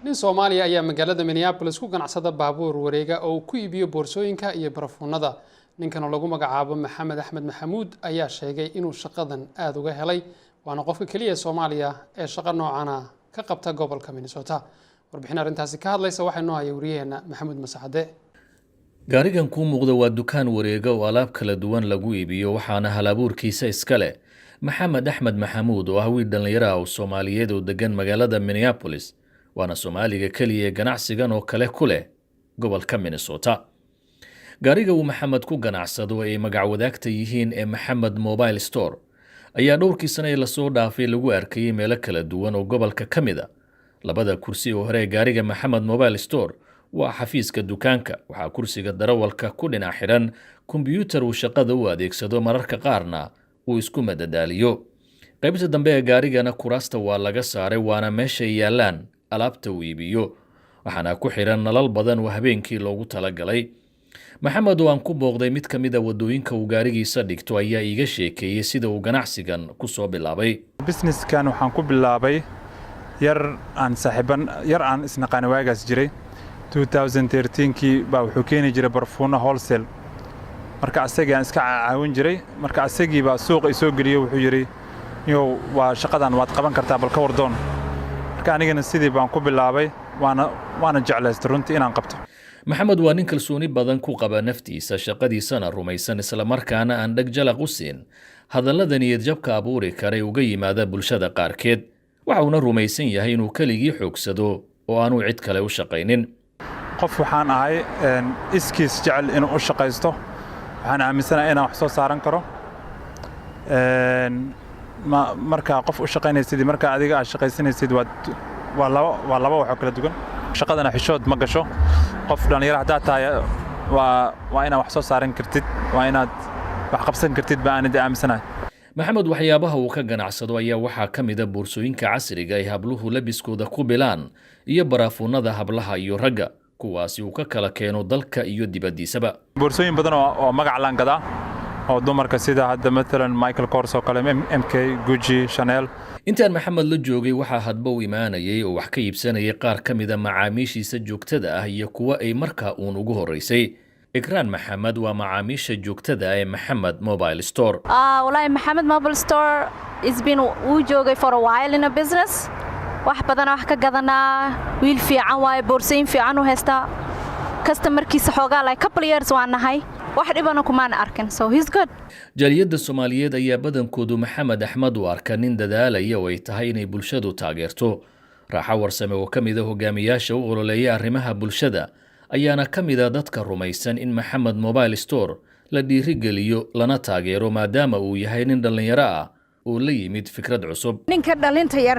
nin Soomaaliya ayaa magaalada Minneapolis ku ganacsada baabuur wareega oo ku iibiyo boorsooyinka iyo barafuunada. ninkan oo lagu magacaabo Maxamed Axmed Maxamuud ayaa sheegay inuu shaqadan aad uga helay waana qofka kaliya Soomaaliya ee shaqo noocan ka qabta gobolka Minnesota. warbixin arintaasi ka hadlaysa waxay noo hayay wariyaheena Maxamuud Masaxade. gaarigan ku muuqda waa dukaan wareega oo alaab kala duwan lagu iibiyo waxaana halabuurkiisa iska leh Maxamed Axmed Maxamuud oo ah wiil dhalinyaro ah oo Soomaaliyeed oo degan magaalada Minneapolis waana Soomaaliga kaliya ganacsigan oo kale ku leh gobolka Minnesota. gaariga uu Maxamed ku ganacsado ay magac wadaagta yihiin ee Maxamed Mobile Store ayaa dhowrkii sano la soo dhaafay lagu arkay meelo kala duwan oo gobolka ka mid ah. labada kursi oo hore gaariga Maxamed Mobile Store waa xafiiska dukaanka waxaa kursiga darawalka ku dhinac xiran kombiyuutar uu shaqada u adeegsado mararka qaarna uu isku madadaaliyo. qaybta dambe ee gaarigana kuraasta waa laga saaray waana meesha yaalaan alaabta uu iibiyo waxaana ku xiran nalal badan oo habeenkii loogu talagalay. Maxamed oo aan ku booqday mid ka mid ah wadooyinka uu gaarigiisa dhigto ayaa iiga sheekeeyay sida uu ganacsigan ku soo bilaabay. businesskan waxaan ku bilaabay yar aan isnaqaan waagaas jiray 2013kii baa wuxuu keeni jiray barfuuna wholesale marka asagii aan iska caawin jiray marka asagii baa suuqa i soo geliyay wuxuu yiri yow waa shaqadan waad qaban kartaa bal ka wardoon marka anigana sidii baan ku bilaabay waana jeclaystay runtii inaan qabto. Maxamed waa nin kalsooni badan ku qaba naftiisa shaqadiisana rumaysan isla markaana aan dhag jalaq u siin hadallada niyad jabka abuuri kara uga yimaada bulshada qaarkeed. waxa uuna rumaysan yahay inuu kaligii xoogsado oo aanu cid kale u shaqaynin. qof waxaan ahay iskiis jecel inuu u shaqaysto waxaan aaminsanahay inaan wax soo saaran karo marka qof u shaqaynaysid marka adiga aad shaqaysanaysid waa laba wax oo kala duwan. shaqadana xishood ma gasho qof dhalinyaro hadaa tahay waa inaad wax soo saaran kartid waa inaad wax qabsan kartid baan aaminsanahay. Maxamed waxyaabaha uu ka ganacsado ayaa waxaa ka mid ah boorsooyinka casriga ay habluhu labiskooda ku bilaan iyo baraafuunada hablaha iyo ragga kuwaasi uu ka kala keeno dalka iyo dibadiisaba. boorsooyin badan oo magac laan gadaa oo dumarka sida hadda مثلا Michael Kors oo kale MK Gucci Chanel. intaan Maxamed la joogay waxaa hadba u imaanayay oo wax ka iibsanayay qaar ka mid ah macaamiishiisa joogtada ah iyo kuwa ay markaa uun ugu horeysay. إكران محمد ومعاميش جوكتدا محمد موبايل ستور. والله محمد موبايل ستور has been وجوجي for a while in a business. واحد بدنا وحكا قدنا ويل في عواي بورسين في عنو هستا customer كيس حوجا like couple years وانا هاي واحد إبنا كمان أركن so he's good. جاليد الصومالية أي بدن كودو محمد أحمد وأركنين دالية ويتهيني بلشدو تاجرتو راح ورسمه وكمده هجامياش وغلولية رمها بلشدة ayaana ka mid ah dadka rumaysan in Maxamed Mobile Store la dhiirigeliyo lana taageero maadaama uu yahay nin dhalinyaro ah oo la yimid fikrad cusub. ninka dhalinta yar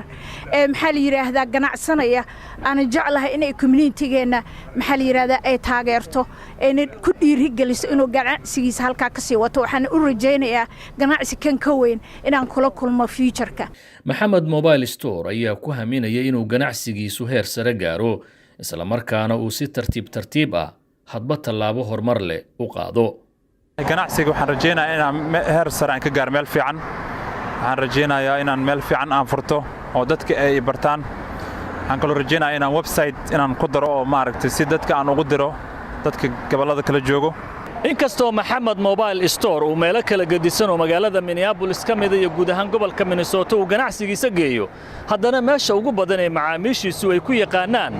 ee maxaa la yiraahdaa ganacsanaya aan jeclahay inay community-geena maxaa la yiraahdaa ay taageerto ee ku dhiirigeliso inuu ganacsigiisa halka ka sii wato waxaan u rajaynayaa ganacsi kan ka weyn inaan kula kulmo future-ka. Maxamed Mobile Store ayaa ku haminaya inuu ganacsigiisu heer sare gaaro isla markaana uu si tartiib ah hadba tallaabo horumar leh u qaado. ganacsiga waxaan rajaynayaa inaan heer sare aan ka gaar meel fiican waxaan rajaynayaa inaan meel fiican aan furto oo dadka ay bartaan waxaan kaloo rajaynayaa inaan website inaan ku daro oo maaragtay si dadka aan ugu diro dadka gobolada kala joogo. inkastoo Maxamed Mobile Store uu meelo kala gedisan oo magaalada Minneapolis ka mid ah iyo guud ahaan gobolka Minnesota uu ganacsigiisa geeyo haddana meesha ugu badan ee macaamiishiisu ay ku yaqaanaan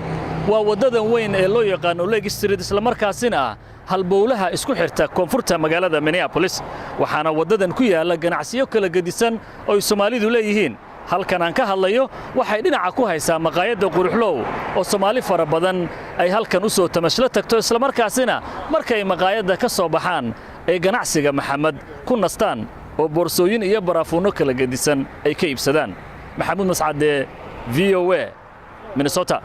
waa wadadan weyn ee loo yaqaano Lake Street isla markaasina ah halbowlaha isku xirta koonfurta magaalada Minneapolis waxaana wadadan ku yaala ganacsiyo kala gedisan oo Soomaalidu leeyihiin. halkan aan ka hadlayo waxay dhinaca ku haysaa maqaayadda Quruxlow oo Soomaali fara badan ay halkan u soo tamashla tagto isla markaasina markay maqaayadda ka soo baxaan ay ganacsiga Maxamed ku nastaan oo boorsooyin iyo baraafuuno kala gedisan ay ka iibsadaan. Maxamuud Mascade VOA Minnesota.